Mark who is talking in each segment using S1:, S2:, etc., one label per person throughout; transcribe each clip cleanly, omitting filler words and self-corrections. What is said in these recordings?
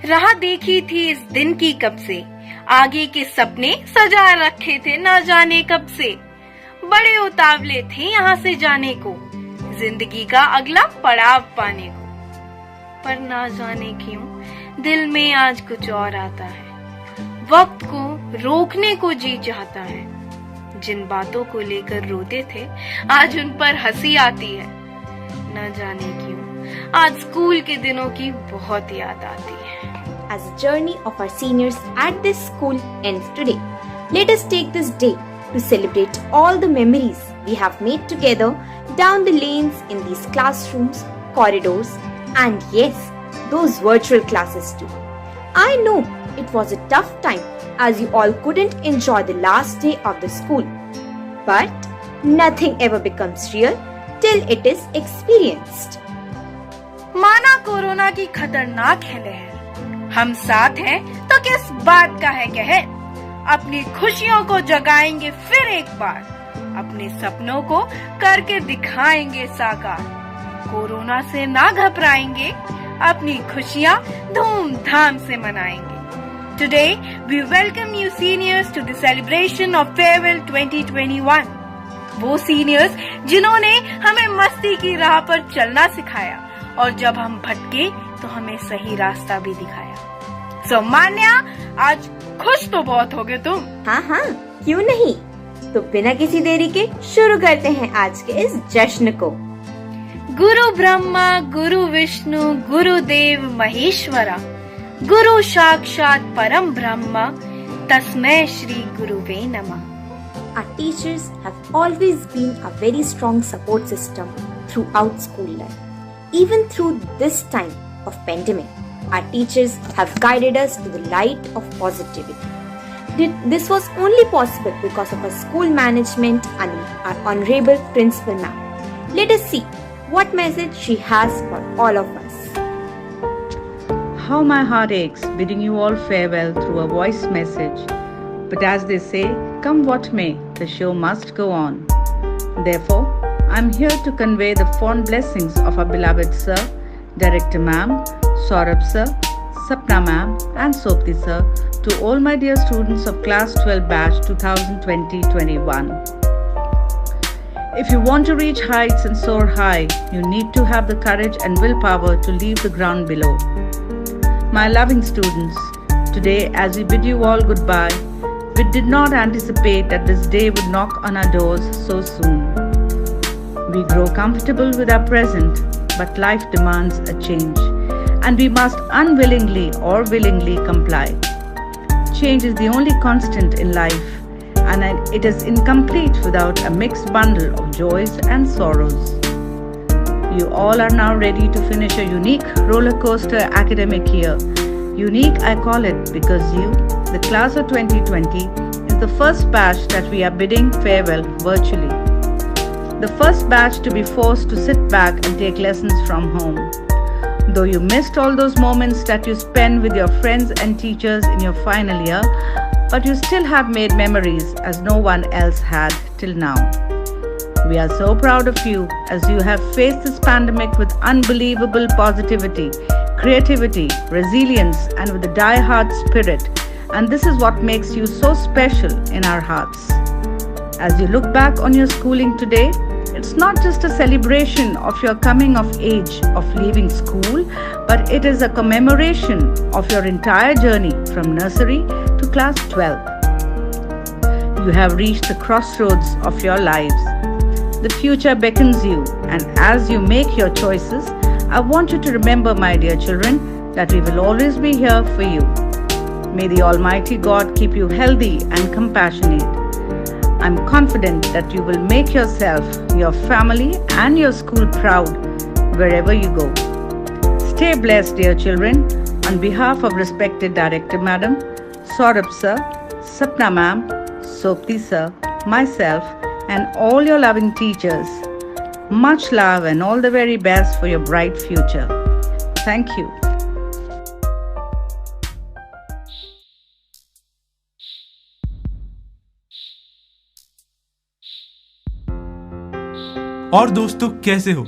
S1: राह देखी थी इस दिन की कब से, आगे के सपने सजा रखे थे ना जाने कब से। बड़े उतावले थे यहाँ से जाने को, जिंदगी का अगला पड़ाव पाने को। पर ना जाने क्यों दिल में आज कुछ और आता है, वक्त को रोकने को जी चाहता है। जिन बातों को लेकर रोते थे आज उन पर हंसी आती है। न जाने क्यों आज स्कूल के दिनों की बहुत याद आती है।
S2: As the journey of our seniors at this school ends today, let us take this day to celebrate all the memories we have made together down the lanes in these classrooms, corridors, and yes, those virtual classes too. I know it was a tough time as you all couldn't enjoy the last day of the school. But nothing ever becomes real till it is experienced.
S1: माना corona की खतरनाक है लहर, हम साथ हैं तो किस बात का है कहर। अपनी खुशियों को जगाएंगे फिर एक बार, अपने सपनों को करके दिखाएंगे साकार। कोरोना से ना घबराएंगे, अपनी खुशियाँ धूमधाम से मनाएंगे। Today we welcome you seniors to the celebration of Farewell 2021. वो सीनियर्स जिन्होंने हमें मस्ती की राह पर चलना सिखाया और जब हम भटके तो हमें सही रास्ता भी दिखाया। So मान्या, आज खुश तो बहुत होगे तुम।
S2: हाँ, क्यों नहीं। तो बिना किसी देरी के शुरू करते हैं आज के इस जश्न को।
S1: गुरु ब्रह्मा गुरु विष्णु गुरुदेव महेश्वरा, गुरु साक्षात परम ब्रह्मा, तस्मै श्री गुरुवे नमः।
S2: Our teachers have always been a very strong support system throughout school life. Even through this time of pandemic, our teachers have guided us to the light of positivity. This was only possible because of our school management and our honorable principal ma'am. Let us see what message she has for all of us.
S3: How my heart aches bidding you all farewell through a voice message. But as they say, come what may, the show must go on. Therefore, I'm here to convey the fond blessings of our beloved Sir, Director Ma'am, Saurabh Sir, Sapna Ma'am and Sopti Sir to all my dear students of Class 12 Batch 2020-21. If you want to reach heights and soar high, you need to have the courage and willpower to leave the ground below. My loving students, today as we bid you all goodbye, we did not anticipate that this day would knock on our doors so soon. We grow comfortable with our present, but life demands a change, and we must unwillingly or willingly comply. Change is the only constant in life, and it is incomplete without a mixed bundle of joys and sorrows. You all are now ready to finish a unique roller coaster academic year. Unique, I call it, because you, the class of 2020, is the first batch that we are bidding farewell virtually. The first batch to be forced to sit back and take lessons from home. Though you missed all those moments that you spent with your friends and teachers in your final year, but you still have made memories as no one else had till now. We are so proud of you as you have faced this pandemic with unbelievable positivity, creativity, resilience, and with a die-hard spirit. And this is what makes you so special in our hearts. As you look back on your schooling today, it's not just a celebration of your coming of age of leaving school, but it is a commemoration of your entire journey from nursery to class 12. You have reached the crossroads of your lives. The future beckons you, and as you make your choices, I want you to remember, my dear children, that we will always be here for you. May the Almighty God keep you healthy and compassionate. I'm confident that you will make yourself, your family, and your school proud wherever you go. Stay blessed, dear children. On behalf of respected Director Madam, Saurabh Sir, Sapna Ma'am, Sopti Sir, myself, and all your loving teachers, much love and all the very best for your bright future. Thank you.
S4: और दोस्तों, कैसे हो?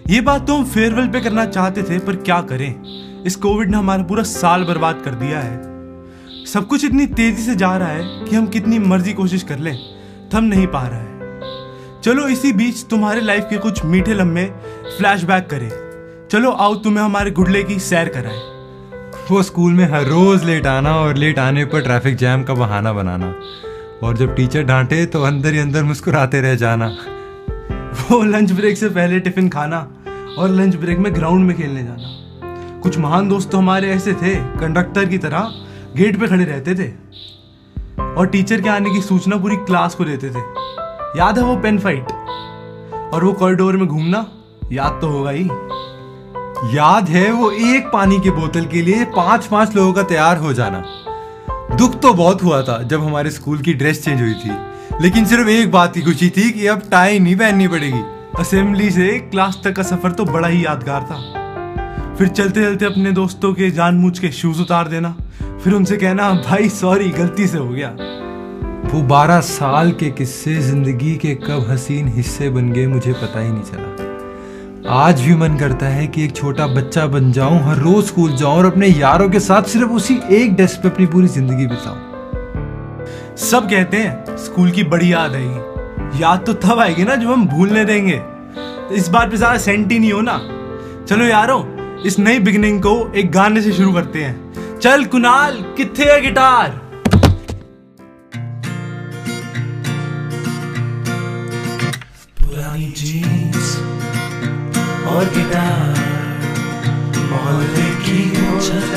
S4: ये बात तो हम farewell पे करना चाहते थे, पर क्या करें, इस कोविड ने हमारा पूरा साल बर्बाद कर दिया है। सब कुछ इतनी तेजी से जा रहा है कि हम कितनी मर्जी कोशिश कर लें, थम नहीं पा रहा है। चलो इसी बीच तुम्हारे लाइफ के कुछ मीठे लम्हे फ्लैशबैक करें। चलो आओ तुम्हें हमारे गुडले की सैर कराएं।
S5: वो स्कूल में हर रोज लेट आना और लेट आने पर ट्रैफिक जैम का बहाना बनाना, और जब टीचर डांटे तो अंदर ही अंदर मुस्कुराते रह जाना।
S4: वो लंच ब्रेक से पहले टिफिन खाना और लंच ब्रेक में ग्राउंड में खेलने जाना। कुछ महान दोस्त तो हमारे ऐसे थे, कंडक्टर की तरह गेट पे खड़े रहते थे और टीचर के आने की सूचना पूरी क्लास को देते थे। याद है वो पेन फाइट और वो कॉरिडोर में घूमना? याद तो होगा ही।
S5: याद है वो एक पानी की बोतल के लिए 5-5 लोगों का तैयार हो जाना। दुख तो बहुत हुआ था जब हमारे स्कूल की ड्रेस चेंज हुई थी, लेकिन सिर्फ एक बात की खुशी थी कि अब टाई नहीं पहननी पड़ेगी।
S4: असेंबली से क्लास तक का सफर तो बड़ा ही यादगार था। फिर चलते चलते अपने दोस्तों के जानबूझ के शूज उतार देना, फिर उनसे कहना भाई सॉरी गलती से हो गया।
S5: वो 12 साल के किस्से जिंदगी के कब हसीन हिस्से बन गए मुझे पता ही नहीं चला। आज भी मन करता है कि एक छोटा बच्चा बन जाऊं, हर रोज स्कूल जाऊं और अपने यारों के साथ सिर्फ उसी एक डेस्क पे अपनी पूरी जिंदगी बिताऊं।
S4: सब कहते हैं स्कूल की बड़ी याद आएगी। याद तो तब आएगी ना जब हम भूलने देंगे। इस बात पे ज्यादा सेंटी नहीं हो ना। चलो यारो इस नई बिगनिंग को एक गाने से शुरू करते हैं। चल कुणाल किथे है गिटार?
S6: पुरानी जीन्स और गिटार, मोहल्ले की छत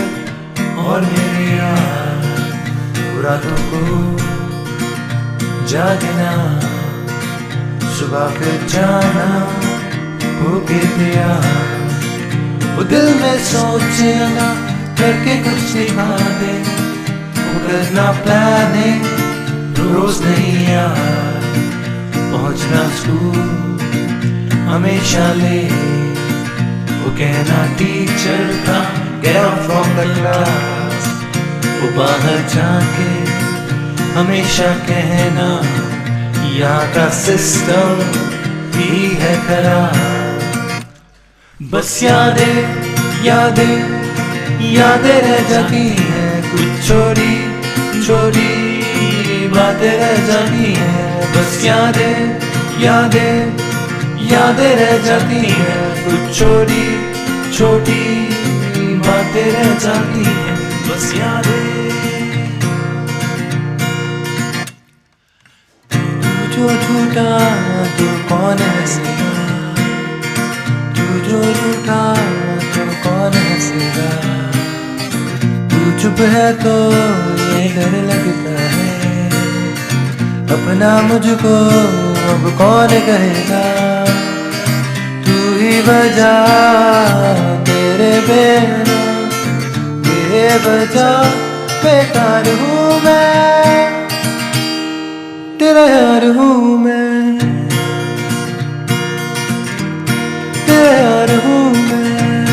S6: और मेरे यार, रातों को जागना, सुबह फिर जाना होके तैयार। वो दिल में सोचना करके कुछ दिखा दे, वो करना प्लानिंग रोज नहीं यार। पहुंचना स्कूल हमेशा ले, वो कहना टीचर का get out from the class। वो बाहर जाके हमेशा कहना यहाँ का सिस्टम ही है खराब। बस यादें यादें यादें रह जाती हैं, कुछ छोटी छोटी बातें रह जाती हैं। बस यादें यादें यादें रह जाती हैं, कुछ छोटी छोटी बातें रह जाती हैं। बस यादें। तू जो झूठा तो कौन हंसेगा, तू जो रूठा तो कौन हंसेगा। तू चुप है तो ये डर लगता है, अपना मुझको अब कौन कहेगा। तू ही वजह तेरे बिना बेवजह बेकार हूँ मैं, तेरा यार हूँ मैं, तेरा यार हूँ मैं,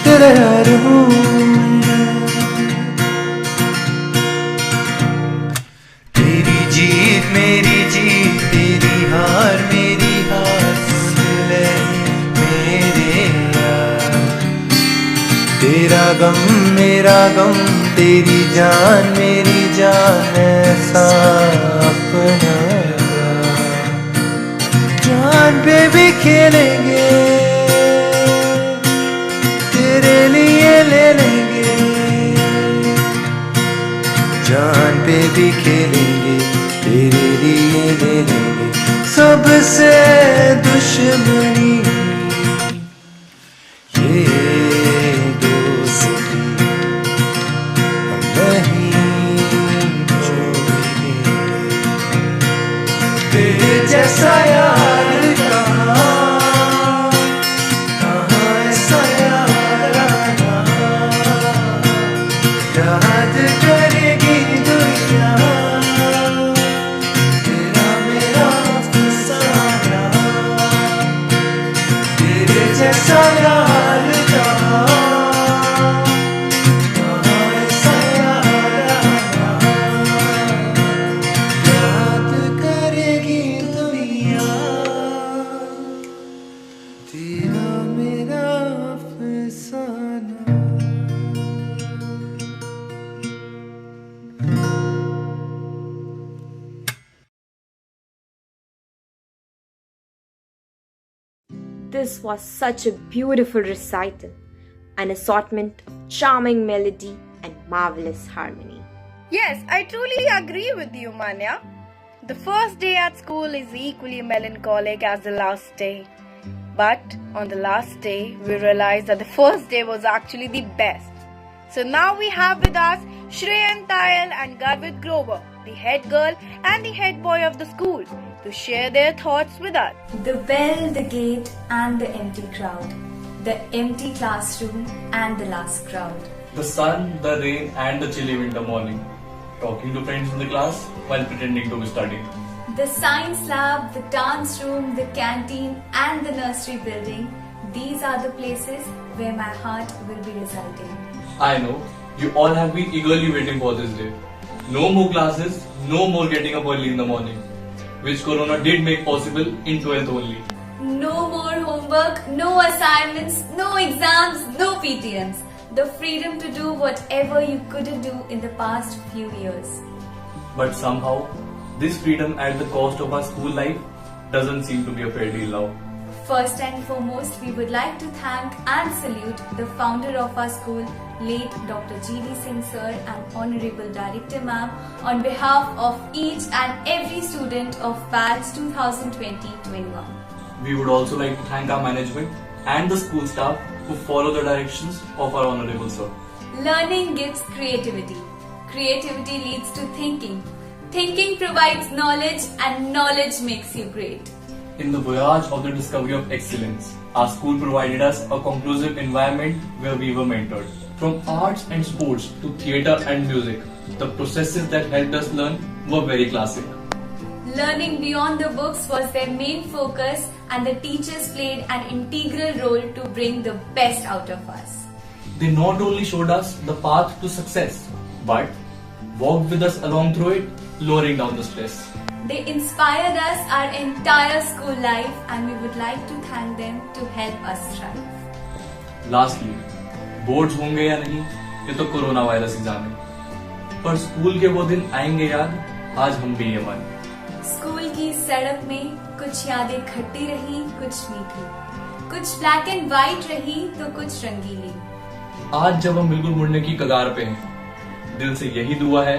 S6: तेरा यार हूँ मैं। तेरी जीत मेरी जीत, तेरी हार मेरी हार, सिले मेरे यार। तेरा गम मेरा गम, तेरी जान मेरी जान, ऐसा अपना जान पे भी खेलेंगे, तेरे लिए ले लेंगे। जान पे भी खेलेंगे, तेरे लिए ले लेंगे। सबसे दुश्मनी ये दोस्ती हम नहीं छोड़ेंगे। तेरे जैसा यार कहाँ ऐसा यार आना, याद करेगी दुनिया तेरा मेरा अफसाना। तेरे जैसा यार कहाँ ऐसा यार आना, याद करेगी दुनिया।
S2: This was such a beautiful recital, an assortment of charming melody and marvelous harmony.
S1: Yes, I truly agree with you, Manya. The first day at school is equally melancholic as the last day. But on the last day, we realized that the first day was actually the best. So now we have with us Shreyan Tayal and Garvit Grover, the head girl and the head boy of the school, to share their thoughts with us.
S7: The bell, the gate, and the empty crowd. The empty classroom and the last crowd.
S8: The sun, the rain, and the chilly winter morning. Talking to friends in the class while pretending to be studying.
S7: The science lab, the dance room, the canteen, and the nursery building. These are the places where my heart will be residing.
S8: I know, you all have been eagerly waiting for this day. No more classes, no more getting up early in the morning. Which Corona did make possible in 12th only.
S7: No more homework, no assignments, no exams, no PTMs. The freedom to do whatever you couldn't do in the past few years.
S8: But somehow, this freedom at the cost of our school life doesn't seem to be a fair deal now.
S7: First and foremost, we would like to thank and salute the founder of our school, late Dr. G.D. Singh Sir and Honorable Director Ma'am, on behalf of each and every student of batch 2020-21.
S8: We would also like to thank our management and the school staff who follow the directions of our Honorable Sir.
S7: Learning gives creativity. Creativity leads to thinking. Thinking provides knowledge, and knowledge makes you great.
S8: In the voyage of the discovery of excellence, our school provided us a conclusive environment where we were mentored. From arts and sports to theatre and music, the processes that helped us learn were very classic.
S7: Learning beyond the books was their main focus, and the teachers played an integral role to bring the best out of us.
S8: They not only showed us the path to success, but walked with us along through it, lowering down the stress.
S7: They inspired us our entire school life, and we would like to thank them to help us thrive.
S8: Lastly, boards होंगे या नहीं ये तो corona virus ही जाने, पर school के वो दिन आएंगे याद, आज हम भी ये माने.
S7: स्कूल की सड़क में कुछ यादें खट्टी रही, कुछ मीठी, कुछ ब्लैक एंड व्हाइट रही तो कुछ रंगीली.
S8: आज जब हम बिल्कुल मुड़ने की कगार पे हैं, दिल से यही दुआ है,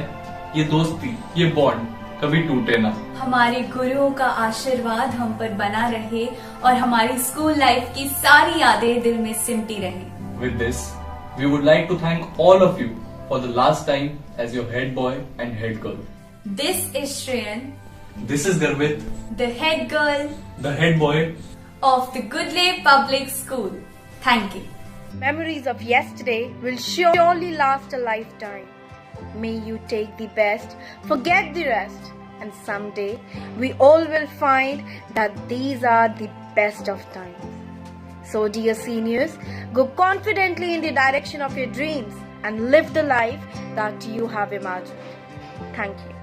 S8: ये दोस्ती, ये बॉन्ड कभी टूटे ना.
S7: हमारे गुरुओं का आशीर्वाद हम पर बना रहे और हमारी स्कूल लाइफ की सारी यादें दिल में सिमटी रहे.
S8: With this, we would like to thank all of you for the last time as your head boy and head girl.
S7: This is Shreyan,
S8: This is Garvit,
S7: the head girl
S8: the head boy.
S7: of the Goodley Public School. Thank you.
S1: Memories of yesterday will surely last a lifetime. May you take the best, forget the rest, and someday we all will find that these are the best of times. So, dear seniors, go confidently in the direction of your dreams and live the life that you have imagined. Thank you.